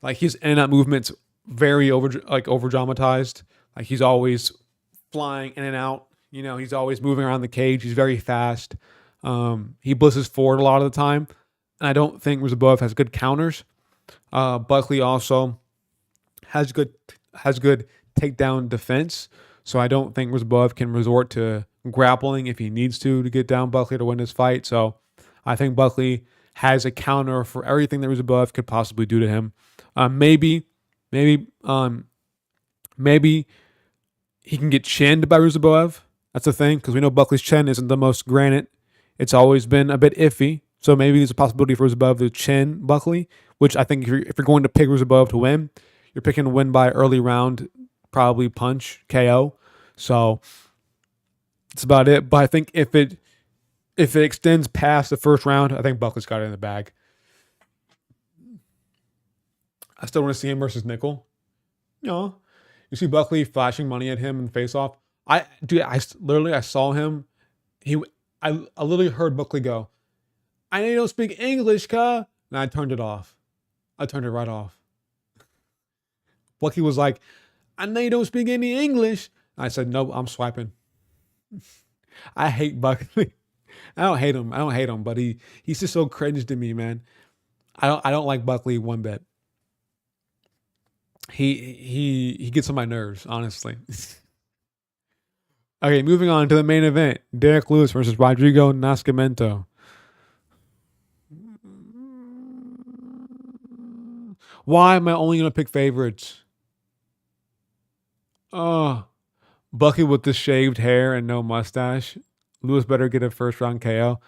like his in and out movements very over dramatized. Like he's always flying in and out. You know, he's always moving around the cage. He's very fast. He blitzes forward a lot of the time. And I don't think Ruziboev has good counters. Buckley also has good takedown defense. So I don't think Ruziboev can resort to grappling if he needs to get down Buckley to win this fight. So I think Buckley has a counter for everything that Ruziboev could possibly do to him. Maybe he can get chinned by Ruziboev. That's the thing, because we know Buckley's chin isn't the most granite. It's always been a bit iffy. So maybe there's a possibility for Ruziboev to chin Buckley, which I think if you're going to pick Ruziboev to win, you're picking to win by early round, probably punch, KO. So that's about it. But I think if it extends past the first round, I think Buckley's got it in the bag. I still want to see him versus Nickel. You know, you see Buckley flashing money at him in face off. I saw him. I literally heard Buckley go, "I know you don't speak English, cuh," and I turned it off. I turned it right off. Buckley was like, "I know you don't speak any English." I said, "No, I'm swiping." I hate Buckley. I don't hate him, but he's just so cringe to me, man. I don't like Buckley one bit. He gets on my nerves, honestly. Okay, moving on to the main event. Derek Lewis versus Rodrigo Nascimento. Why am I only going to pick favorites? Bucky with the shaved hair and no mustache. Lewis better get a first round KO.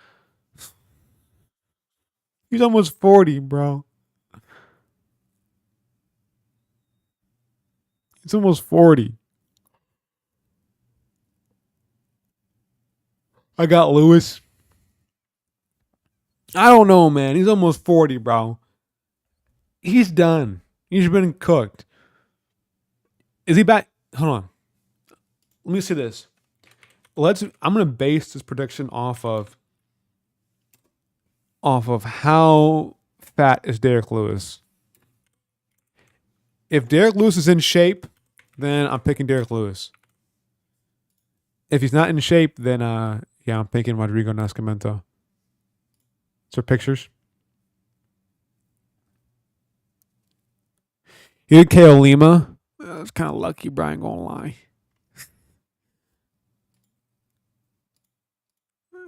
He's almost 40, bro. He's almost 40. I got Lewis. I don't know, man. He's almost 40, bro. He's done. He's been cooked. Is he back? Hold on. Let me see this. I'm gonna base this prediction off of how fat is Derek Lewis. If Derek Lewis is in shape, then I'm picking Derek Lewis. If he's not in shape, then yeah, I'm picking Rodrigo Nascimento. So pictures. He did KO Lima. That's kind of lucky, Brian. Gonna lie.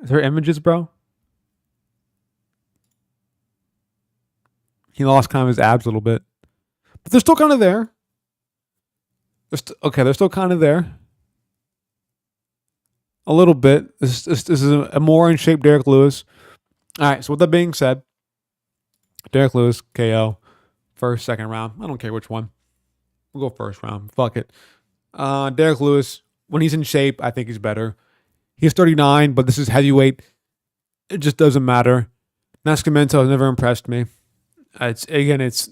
Is there images, bro? He lost kind of his abs a little bit, but they're still kind of there. They're still kind of there. A little bit. This is a more in shape Derek Lewis. All right. So with that being said, Derek Lewis KO first, second round. I don't care which one. We'll go first round. Fuck it. Derek Lewis, when he's in shape, I think he's better. He's 39, but this is heavyweight. It just doesn't matter. Nascimento has never impressed me. It's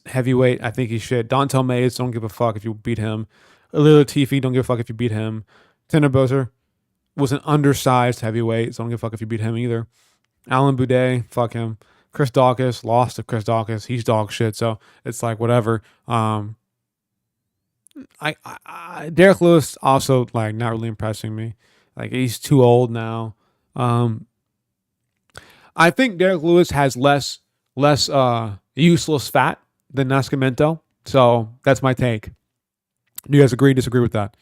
heavyweight. I think he's shit. Dontel Mays, don't give a fuck if you beat him. Ilir Latifi, don't give a fuck if you beat him. Tanner Boser was an undersized heavyweight, so don't give a fuck if you beat him either. Alan Boudet, fuck him. Chris Dawkins, lost to Chris Dawkins. He's dog shit, so it's like whatever. Derek Lewis also like not really impressing me. Like he's too old now. I think Derek Lewis has less useless fat than Nascimento. So that's my take. Do you guys agree, disagree with that?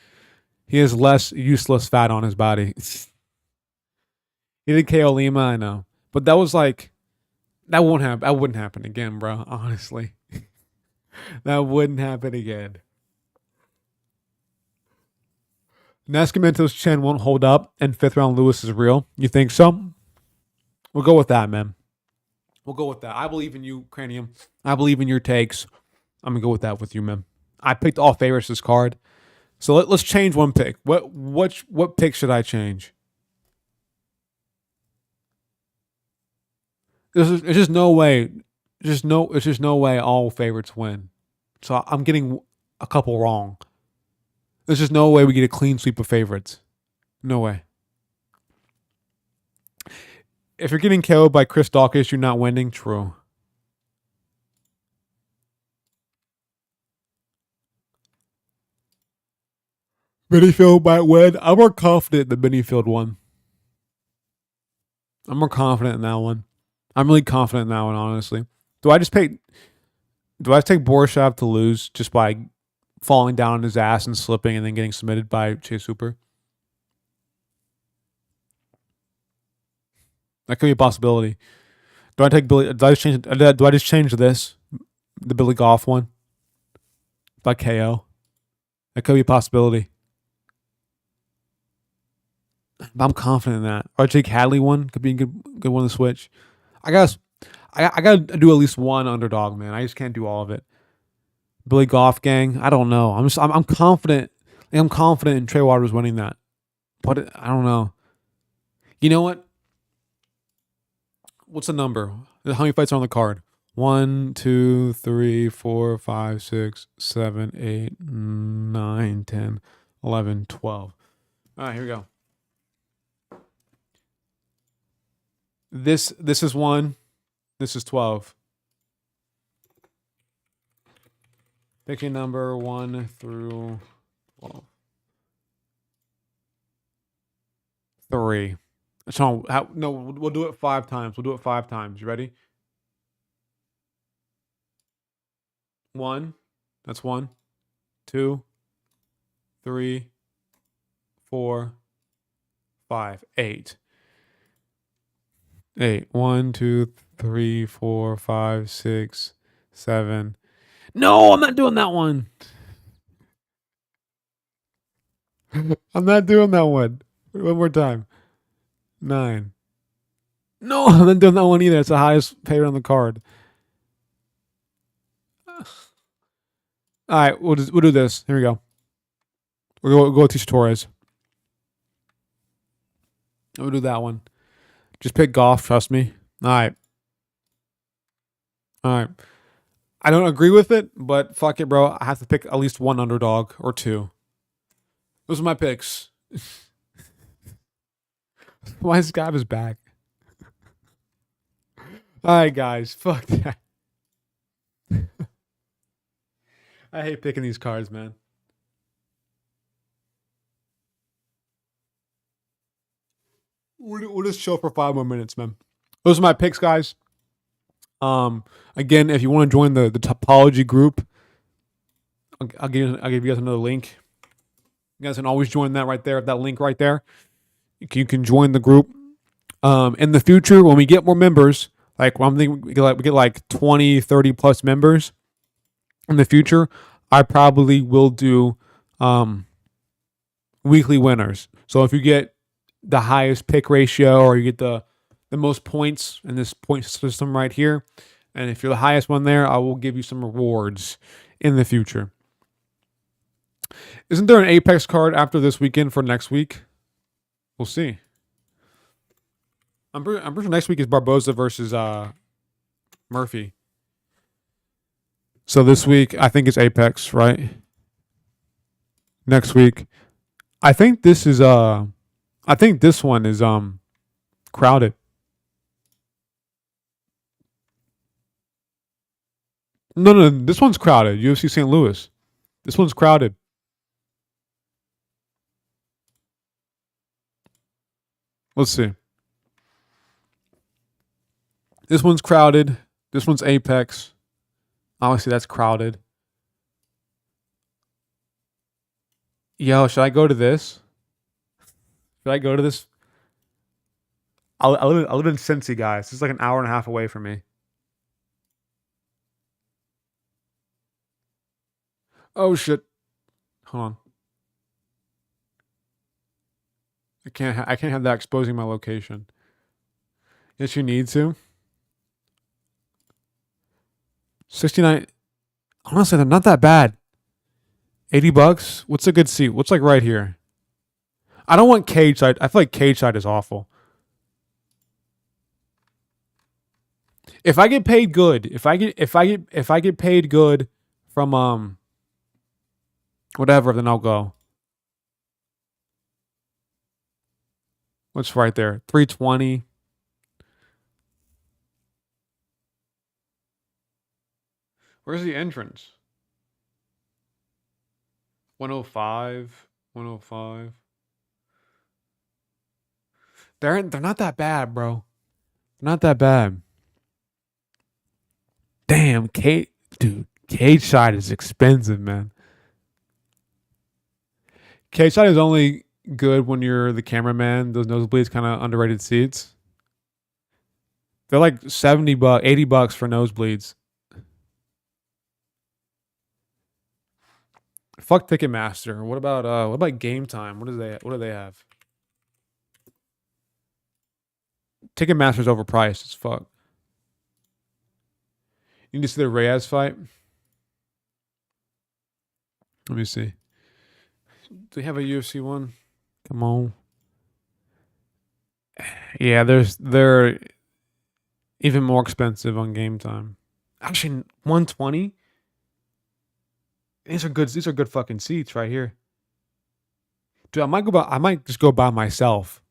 He has less useless fat on his body. He did KO Lima, I know. But that was like, that wouldn't happen again, bro. Honestly. That wouldn't happen again. Nascimento's chin won't hold up, and fifth round Lewis is real. You think so? We'll go with that, man. We'll go with that. I believe in you, Cranium. I believe in your takes. I'm gonna go with that with you, man. I picked all favorites this card, so let's change one pick. What pick should I change? There's just no way. It's just no way all favorites win. So I'm getting a couple wrong. There's just no way we get a clean sweep of favorites. No way. If you're getting KO'd by Chris Dawkins, you're not winning. True. Benefield might win. I'm more confident in the Benefield one. I'm more confident in that one. I'm really confident in that one, honestly. Do I take Borisov to lose just by falling down on his ass and slipping and then getting submitted by Chase Hooper? That could be a possibility. Do I just change this? The Billy Goff one? By KO? That could be a possibility. I'm confident in that. Or Jake Hadley one could be a good one to switch. I gotta do at least one underdog, man. I just can't do all of it. Billy Goff gang. I don't know. I'm confident. I'm confident in Trey Waters winning that, but I don't know. You know what? What's the number? How many fights are on the card? 1, 2, 3, 4, 5, 6, 7, 8, 9, 10, 11, 12. All right, here we go. This is 1. This is 12. Picking number 1 through 12. 3. So no, we'll do it 5 times. We'll do it 5 times. You ready? 1. That's 1. 2, 3, 4, 5, 8. 8. 1, 2, 3, 4, 5, 6, 7. No, I'm not doing that one. I'm not doing that one. One more time. 9. No, I'm not doing that one either. It's the highest favorite on the card. All right, we'll do this. Here we go. We'll go with Tisha Torres. We'll do that one. Just pick Goff. Trust me. All right. I don't agree with it, but fuck it, bro. I have to pick at least one underdog or 2. Those are my picks. Why is Scott is back? All right, guys. Fuck that. I hate picking these cards, man. We'll just chill for 5 more minutes, man. Those are my picks, guys. Again, if you want to join the topology group, I'll give you guys another link. You guys can always join that right there. That link right there. You can join the group. In the future, when we get more members, like I'm thinking we get like 20, 30 plus members. In the future, I probably will do weekly winners. So if you get the highest pick ratio or you get the most points in this point system right here, and if you're the highest one there, I will give you some rewards in the future. Isn't there an Apex card after this weekend for next week? We'll see. I'm pretty sure next week is Barboza versus Murphy. So this week I think it's Apex, right? Next week, I think this one is crowded. No, this one's crowded. UFC St. Louis. This one's crowded. Let's see. This one's crowded. This one's Apex. Obviously, that's crowded. Yo, should I go to this? Should I go to this? I live in Cincy, guys. It's like an hour and a half away from me. Oh shit! Hold on. I can't have that exposing my location. Yes, you need to. 69. Honestly, they're not that bad. $80. What's a good seat? What's like right here? I don't want cage side. I feel like cage side is awful. If I get paid good, if I get paid good from whatever, then I'll go. What's right there? 320. Where's the entrance? 105. 105. They're not that bad, bro. Not that bad. Damn, dude, cage side is expensive, man. Cage side is only good when you're the cameraman. Those nosebleeds kind of underrated seats. They're like $70, $80 for nosebleeds. Fuck Ticketmaster. What about Game Time? What do they have? Ticketmaster's overpriced as fuck. You need to see the Reyes fight. Let me see. Do they have a UFC one? Come on. Yeah, they're even more expensive on Game Time. Actually, 120. These are good. These are good fucking seats right here. Dude, I might just go by myself.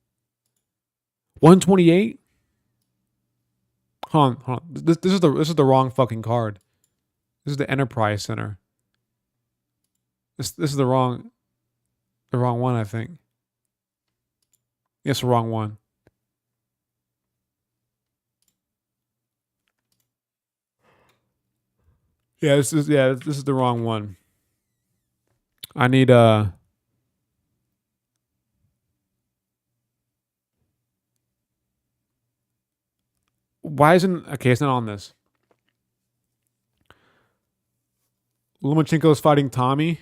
128. Hold on. This is the wrong fucking card. This is the Enterprise Center. This is the wrong one, I think. Yes, the wrong one. Yeah, this is the wrong one. I need why isn't okay, it's not on this. Lomachenko is fighting Tommy.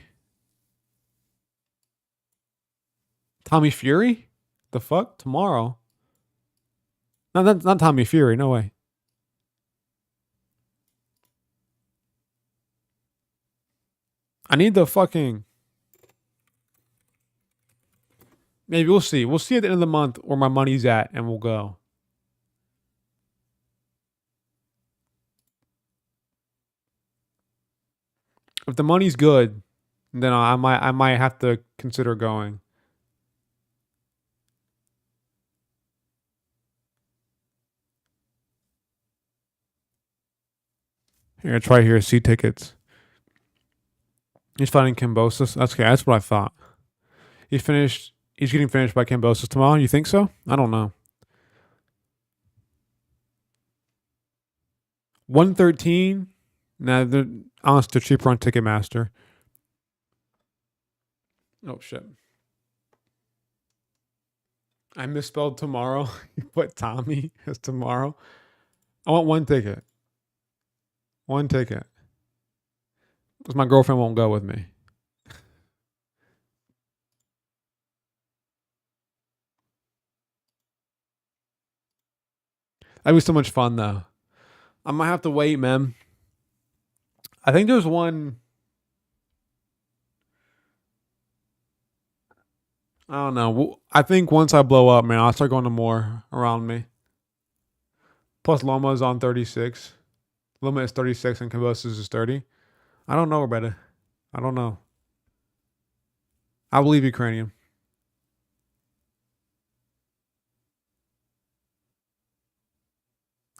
Tommy Fury? The fuck? Tomorrow? No, that's not Tommy Fury, no way. I need the fucking. Maybe we'll see. We'll see at the end of the month where my money's at, and we'll go. If the money's good, then I might have to consider going. Here, try here. See tickets. He's fighting Kambosos. That's okay. That's what I thought. He's finished. He's getting finished by Kambosos tomorrow. You think so? I don't know. 113. Nah, honestly, they're cheaper on Ticketmaster. Oh shit! I misspelled tomorrow. You put Tommy as tomorrow. I want one ticket. One ticket. Because my girlfriend won't go with me. That'd be so much fun though. I might have to wait, man. I think there's one. I don't know. I think once I blow up, man, I'll start going to more around me. Plus, Loma is on 36. Loma is 36 and Kambosos is 30. I don't know, Roberta. I don't know. I believe Ukrainian.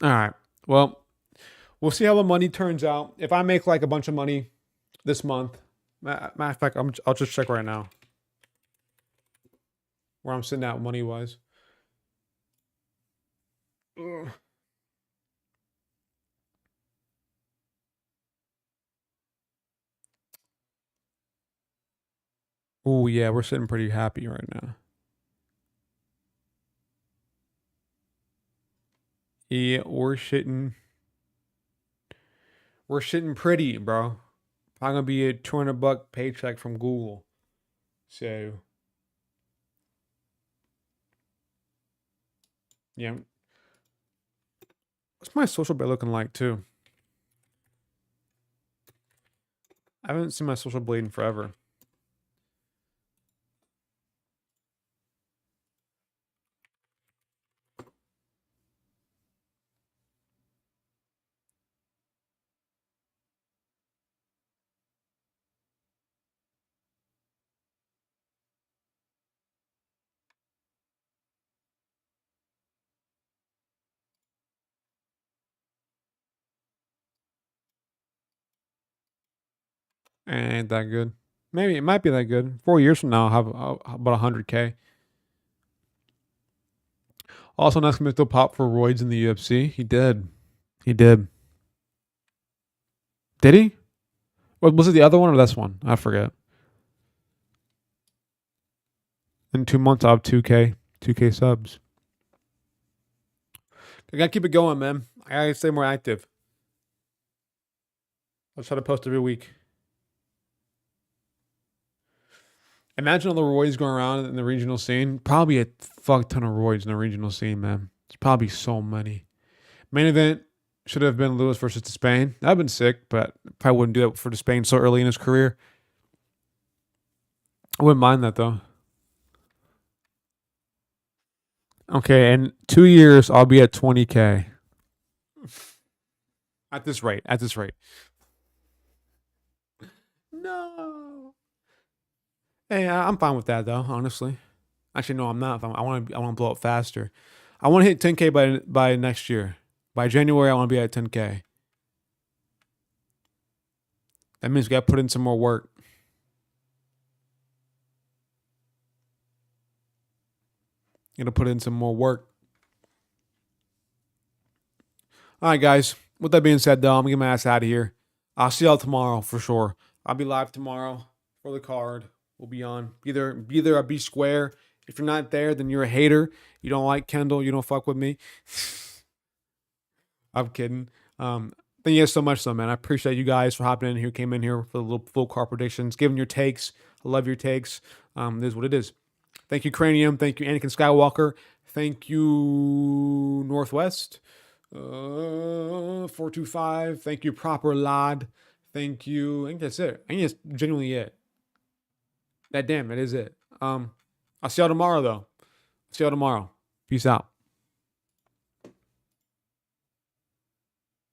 All right. Well, we'll see how the money turns out. If I make like a bunch of money this month, matter of fact, I'll just check right now where I'm sitting at money wise. Oh yeah, we're sitting pretty happy right now. Yeah, we're shitting. We're shitting pretty, bro. I'm gonna be a $200 paycheck from Google. So yeah. What's my social blade looking like too? I haven't seen my social blade in forever. Ain't that good. Maybe it might be that good. 4 years from now, I'll have about 100K. Also, Nascimento popped for roids in the UFC. He did. He did. Did he? What was it? The other one or this one? I forget. In 2 months, I'll have 2K. 2K subs. I gotta keep it going, man. I gotta stay more active. I'll try to post every week. Imagine all the roids going around in the regional scene. Probably a fuck ton of roids in the regional scene, man. It's probably so many. Main event should have been Lewis versus Spain. That'd been sick, but probably wouldn't do that for Spain so early in his career. I wouldn't mind that though. Okay, in 2 years I'll be at 20K. At this rate. At this rate. No. Hey, I'm fine with that though. Honestly, actually, no, I'm not. I want to. I want to blow up faster. I want to hit 10K by next year. By January, I want to be at 10K. That means we got to put in some more work. Got to put in some more work. All right, guys. With that being said, though, I'm gonna get my ass out of here. I'll see y'all tomorrow for sure. I'll be live tomorrow for the card. We'll be on. Be there or be square. If you're not there, then you're a hater. You don't like Kendall. You don't fuck with me. I'm kidding. Thank you guys so much, though, man. I appreciate you guys for hopping in here, came in here for the little full car predictions, giving your takes. I love your takes. This is what it is. Thank you, Cranium. Thank you, Anakin Skywalker. Thank you, Northwest. 425. Thank you, Proper Lad. Thank you. I think that's it. I think that's genuinely it. That is it. I'll see y'all tomorrow, though. See y'all tomorrow. Peace out.